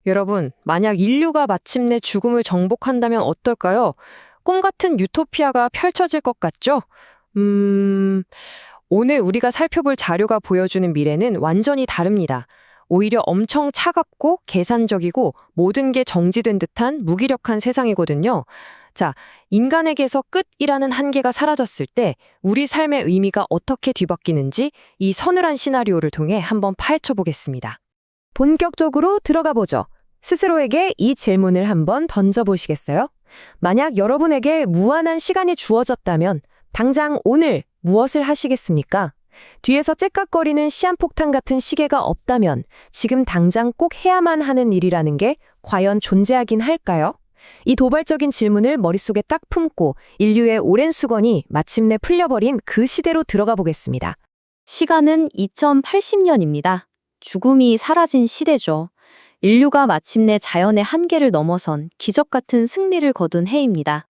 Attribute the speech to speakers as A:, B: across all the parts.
A: 여러분, 만약 인류가 마침내 죽음을 정복한다면 어떨까요? 꿈 같은 유토피아가 펼쳐질 것 같죠? 오늘 우리가 살펴볼 자료가 보여주는 미래는 완전히 다릅니다. 오히려 엄청 차갑고 계산적이고 모든 게 정지된 듯한 무기력한 세상이거든요. 자, 인간에게서 끝이라는 한계가 사라졌을 때 우리 삶의 의미가 어떻게 뒤바뀌는지 이 서늘한 시나리오를 통해 한번 파헤쳐 보겠습니다. 본격적으로 들어가 보죠. 스스로에게 이 질문을 한번 던져보시겠어요? 만약 여러분에게 무한한 시간이 주어졌다면 당장 오늘 무엇을 하시겠습니까? 뒤에서 째깍거리는 시한폭탄 같은 시계가 없다면 지금 당장 꼭 해야만 하는 일이라는 게 과연 존재하긴 할까요? 이 도발적인 질문을 머릿속에 딱 품고 인류의 오랜 수건이 마침내 풀려버린 그 시대로 들어가 보겠습니다.
B: 시간은 2080년입니다. 죽음이 사라진 시대죠. 인류가 마침내 자연의 한계를 넘어선 기적 같은 승리를 거둔 해입니다.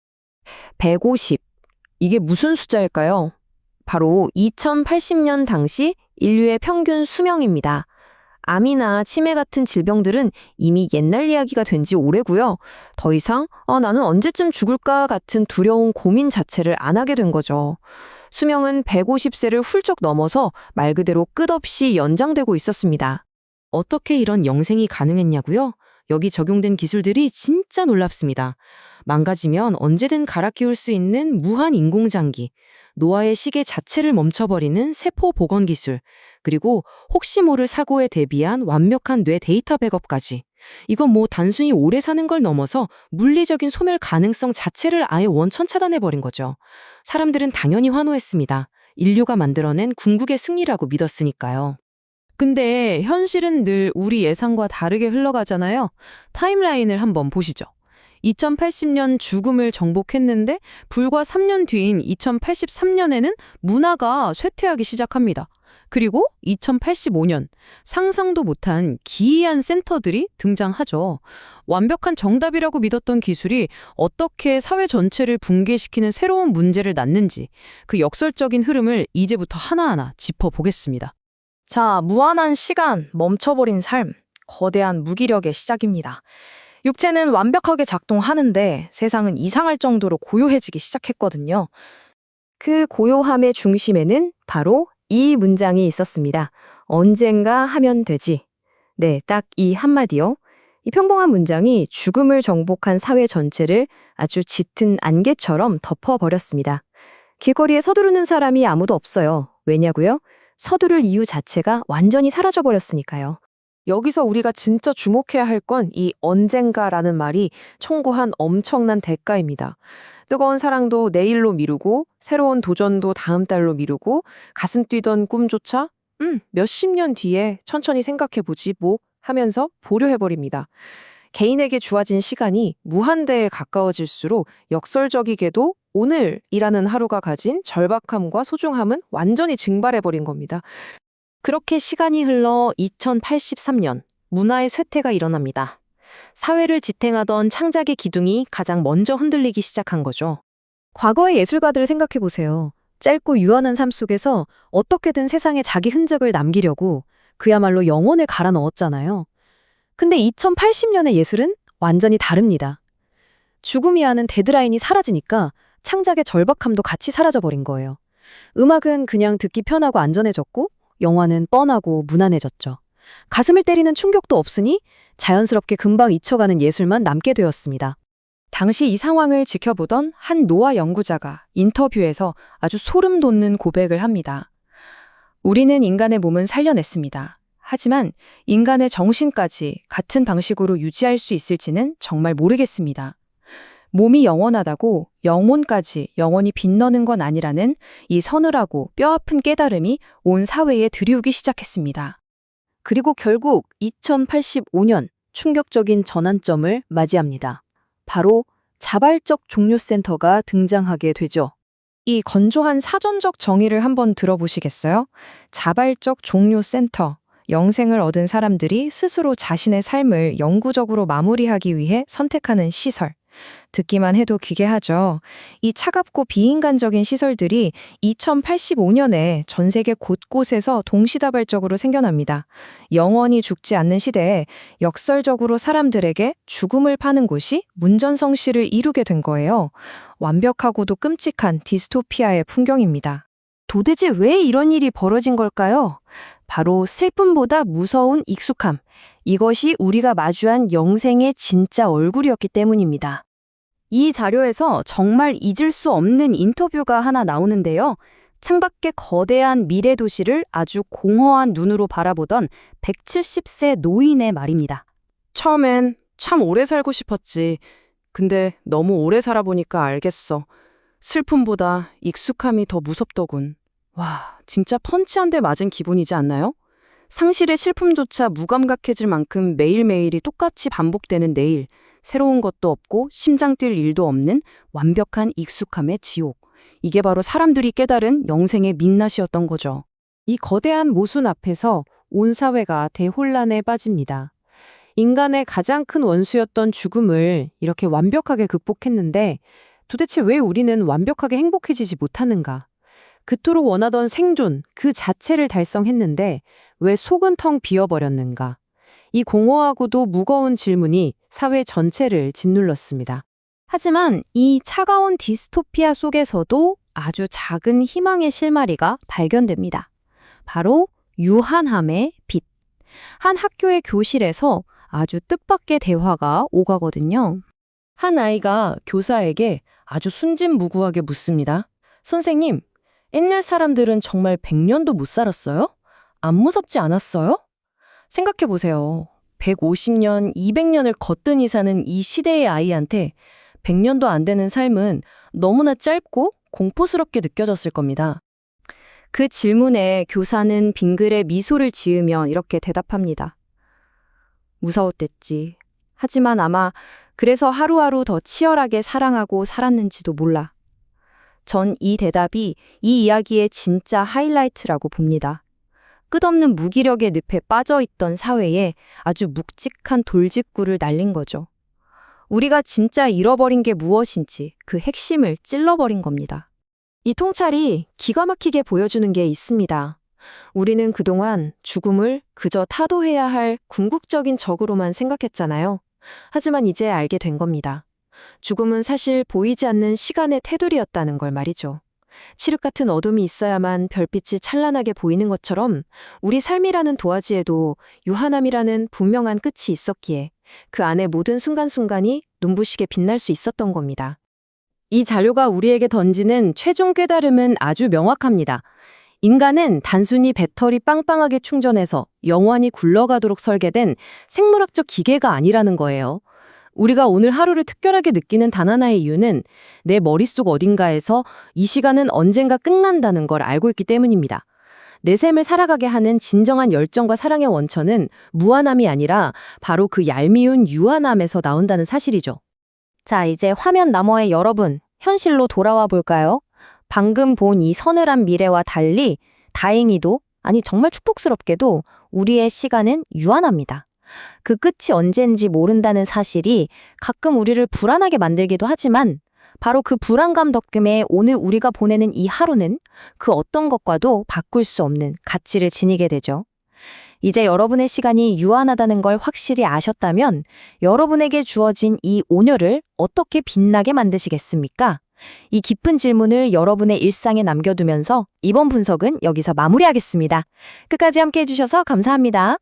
A: 150. 이게 무슨 숫자일까요? 바로 2080년 당시 인류의 평균 수명입니다. 암이나 치매 같은 질병들은 이미 옛날 이야기가 된 지 오래고요. 더 이상 나는 언제쯤 죽을까 같은 두려운 고민 자체를 안 하게 된 거죠. 수명은 150세를 훌쩍 넘어서 말 그대로 끝없이 연장되고 있었습니다. 어떻게 이런 영생이 가능했냐고요? 여기 적용된 기술들이 진짜 놀랍습니다. 망가지면 언제든 갈아 끼울 수 있는 무한 인공장기, 노화의 시계 자체를 멈춰버리는 세포 복원 기술, 그리고 혹시 모를 사고에 대비한 완벽한 뇌 데이터 백업까지. 이건 뭐 단순히 오래 사는 걸 넘어서 물리적인 소멸 가능성 자체를 아예 원천 차단해버린 거죠. 사람들은 당연히 환호했습니다. 인류가 만들어낸 궁극의 승리라고 믿었으니까요.
C: 근데 현실은 늘 우리 예상과 다르게 흘러가잖아요. 타임라인을 한번 보시죠. 2080년 죽음을 정복했는데 불과 3년 뒤인 2083년에는 문화가 쇠퇴하기 시작합니다. 그리고 2085년 상상도 못한 기이한 센터들이 등장하죠. 완벽한 정답이라고 믿었던 기술이 어떻게 사회 전체를 붕괴시키는 새로운 문제를 낳는지 그 역설적인 흐름을 이제부터 하나하나 짚어보겠습니다.
D: 자, 무한한 시간, 멈춰버린 삶, 거대한 무기력의 시작입니다. 육체는 완벽하게 작동하는데 세상은 이상할 정도로 고요해지기 시작했거든요.
A: 그 고요함의 중심에는 바로 이 문장이 있었습니다. 언젠가 하면 되지. 네, 딱 이 한마디요. 이 평범한 문장이 죽음을 정복한 사회 전체를 아주 짙은 안개처럼 덮어버렸습니다. 길거리에 서두르는 사람이 아무도 없어요. 왜냐고요? 서두를 이유 자체가 완전히 사라져버렸으니까요.
E: 여기서 우리가 진짜 주목해야 할 건 이 언젠가라는 말이 청구한 엄청난 대가입니다. 뜨거운 사랑도 내일로 미루고 새로운 도전도 다음 달로 미루고 가슴 뛰던 꿈조차 몇십 년 뒤에 천천히 생각해보지 뭐 하면서 보류해버립니다. 개인에게 주어진 시간이 무한대에 가까워질수록 역설적이게도 오늘이라는 하루가 가진 절박함과 소중함은 완전히 증발해버린 겁니다.
B: 그렇게 시간이 흘러 2083년, 문화의 쇠퇴가 일어납니다. 사회를 지탱하던 창작의 기둥이 가장 먼저 흔들리기 시작한 거죠.
A: 과거의 예술가들을 생각해 보세요. 짧고 유한한 삶 속에서 어떻게든 세상에 자기 흔적을 남기려고 그야말로 영혼을 갈아 넣었잖아요. 근데 2080년의 예술은 완전히 다릅니다. 죽음이 하는 데드라인이 사라지니까 창작의 절박함도 같이 사라져버린 거예요. 음악은 그냥 듣기 편하고 안전해졌고 영화는 뻔하고 무난해졌죠. 가슴을 때리는 충격도 없으니 자연스럽게 금방 잊혀가는 예술만 남게 되었습니다. 당시 이 상황을 지켜보던 한 노화 연구자가 인터뷰에서 아주 소름 돋는 고백을 합니다. 우리는 인간의 몸은 살려냈습니다. 하지만 인간의 정신까지 같은 방식으로 유지할 수 있을지는 정말 모르겠습니다. 몸이 영원하다고 영혼까지 영원히 빛너는 건 아니라는 이 서늘하고 뼈아픈 깨달음이 온 사회에 들이우기 시작했습니다. 그리고 결국 2085년 충격적인 전환점을 맞이합니다. 바로 자발적 종료센터가 등장하게 되죠. 이 건조한 사전적 정의를 한번 들어보시겠어요? 자발적 종료센터. 영생을 얻은 사람들이 스스로 자신의 삶을 영구적으로 마무리하기 위해 선택하는 시설.
D: 듣기만 해도 귀괴하죠. 이 차갑고 비인간적인 시설들이 2085년에 전 세계 곳곳에서 동시다발적으로 생겨납니다. 영원히 죽지 않는 시대에 역설적으로 사람들에게 죽음을 파는 곳이 문전성시를 이루게 된 거예요. 완벽하고도 끔찍한 디스토피아의 풍경입니다.
B: 도대체 왜 이런 일이 벌어진 걸까요? 바로 슬픔보다 무서운 익숙함. 이것이 우리가 마주한 영생의 진짜 얼굴이었기 때문입니다. 이 자료에서 정말 잊을 수 없는 인터뷰가 하나 나오는데요. 창밖의 거대한 미래 도시를 아주 공허한 눈으로 바라보던 170세 노인의 말입니다.
C: 처음엔 참 오래 살고 싶었지. 근데 너무 오래 살아보니까 알겠어. 슬픔보다 익숙함이 더 무섭더군. 와, 진짜 펀치 한 대 맞은 기분이지 않나요? 상실의 슬픔조차 무감각해질 만큼 매일매일이 똑같이 반복되는 내일, 새로운 것도 없고 심장 뛸 일도 없는 완벽한 익숙함의 지옥. 이게 바로 사람들이 깨달은 영생의 민낯이었던 거죠.
E: 이 거대한 모순 앞에서 온 사회가 대혼란에 빠집니다. 인간의 가장 큰 원수였던 죽음을 이렇게 완벽하게 극복했는데 도대체 왜 우리는 완벽하게 행복해지지 못하는가? 그토록 원하던 생존 그 자체를 달성했는데 왜 속은 텅 비어버렸는가? 이 공허하고도 무거운 질문이 사회 전체를 짓눌렀습니다.
B: 하지만 이 차가운 디스토피아 속에서도 아주 작은 희망의 실마리가 발견됩니다. 바로 유한함의 빛. 한 학교의 교실에서 아주 뜻밖의 대화가 오가거든요.
D: 한 아이가 교사에게 아주 순진무구하게 묻습니다. 선생님, 옛날 사람들은 정말 100년도 못 살았어요? 안 무섭지 않았어요? 생각해보세요. 150년, 200년을 거뜬히 사는 이 시대의 아이한테 100년도 안 되는 삶은 너무나 짧고 공포스럽게 느껴졌을 겁니다.
B: 그 질문에 교사는 빙글에 미소를 지으며 이렇게 대답합니다. 무서웠댔지. 하지만 아마 그래서 하루하루 더 치열하게 사랑하고 살았는지도 몰라. 전 이 대답이 이 이야기의 진짜 하이라이트라고 봅니다. 끝없는 무기력의 늪에 빠져있던 사회에 아주 묵직한 돌직구를 날린 거죠. 우리가 진짜 잃어버린 게 무엇인지 그 핵심을 찔러버린 겁니다.
E: 이 통찰이 기가 막히게 보여주는 게 있습니다. 우리는 그동안 죽음을 그저 타도해야 할 궁극적인 적으로만 생각했잖아요. 하지만 이제 알게 된 겁니다. 죽음은 사실 보이지 않는 시간의 테두리였다는 걸 말이죠. 칠흑 같은 어둠이 있어야만 별빛이 찬란하게 보이는 것처럼 우리 삶이라는 도화지에도 유한함이라는 분명한 끝이 있었기에 그 안에 모든 순간순간이 눈부시게 빛날 수 있었던 겁니다. 이 자료가 우리에게 던지는 최종 깨달음은 아주 명확합니다. 인간은 단순히 배터리 빵빵하게 충전해서 영원히 굴러가도록 설계된 생물학적 기계가 아니라는 거예요. 우리가 오늘 하루를 특별하게 느끼는 단 하나의 이유는 내 머릿속 어딘가에서 이 시간은 언젠가 끝난다는 걸 알고 있기 때문입니다. 내 삶을 살아가게 하는 진정한 열정과 사랑의 원천은 무한함이 아니라 바로 그 얄미운 유한함에서 나온다는 사실이죠.
B: 자, 이제 화면 너머의 여러분, 현실로 돌아와 볼까요? 방금 본 이 서늘한 미래와 달리 다행히도, 아니 정말 축복스럽게도 우리의 시간은 유한합니다. 그 끝이 언젠지 모른다는 사실이 가끔 우리를 불안하게 만들기도 하지만 바로 그 불안감 덕분에 오늘 우리가 보내는 이 하루는 그 어떤 것과도 바꿀 수 없는 가치를 지니게 되죠. 이제 여러분의 시간이 유한하다는 걸 확실히 아셨다면 여러분에게 주어진 이 온열을 어떻게 빛나게 만드시겠습니까? 이 깊은 질문을 여러분의 일상에 남겨두면서 이번 분석은 여기서 마무리하겠습니다. 끝까지 함께 해주셔서 감사합니다.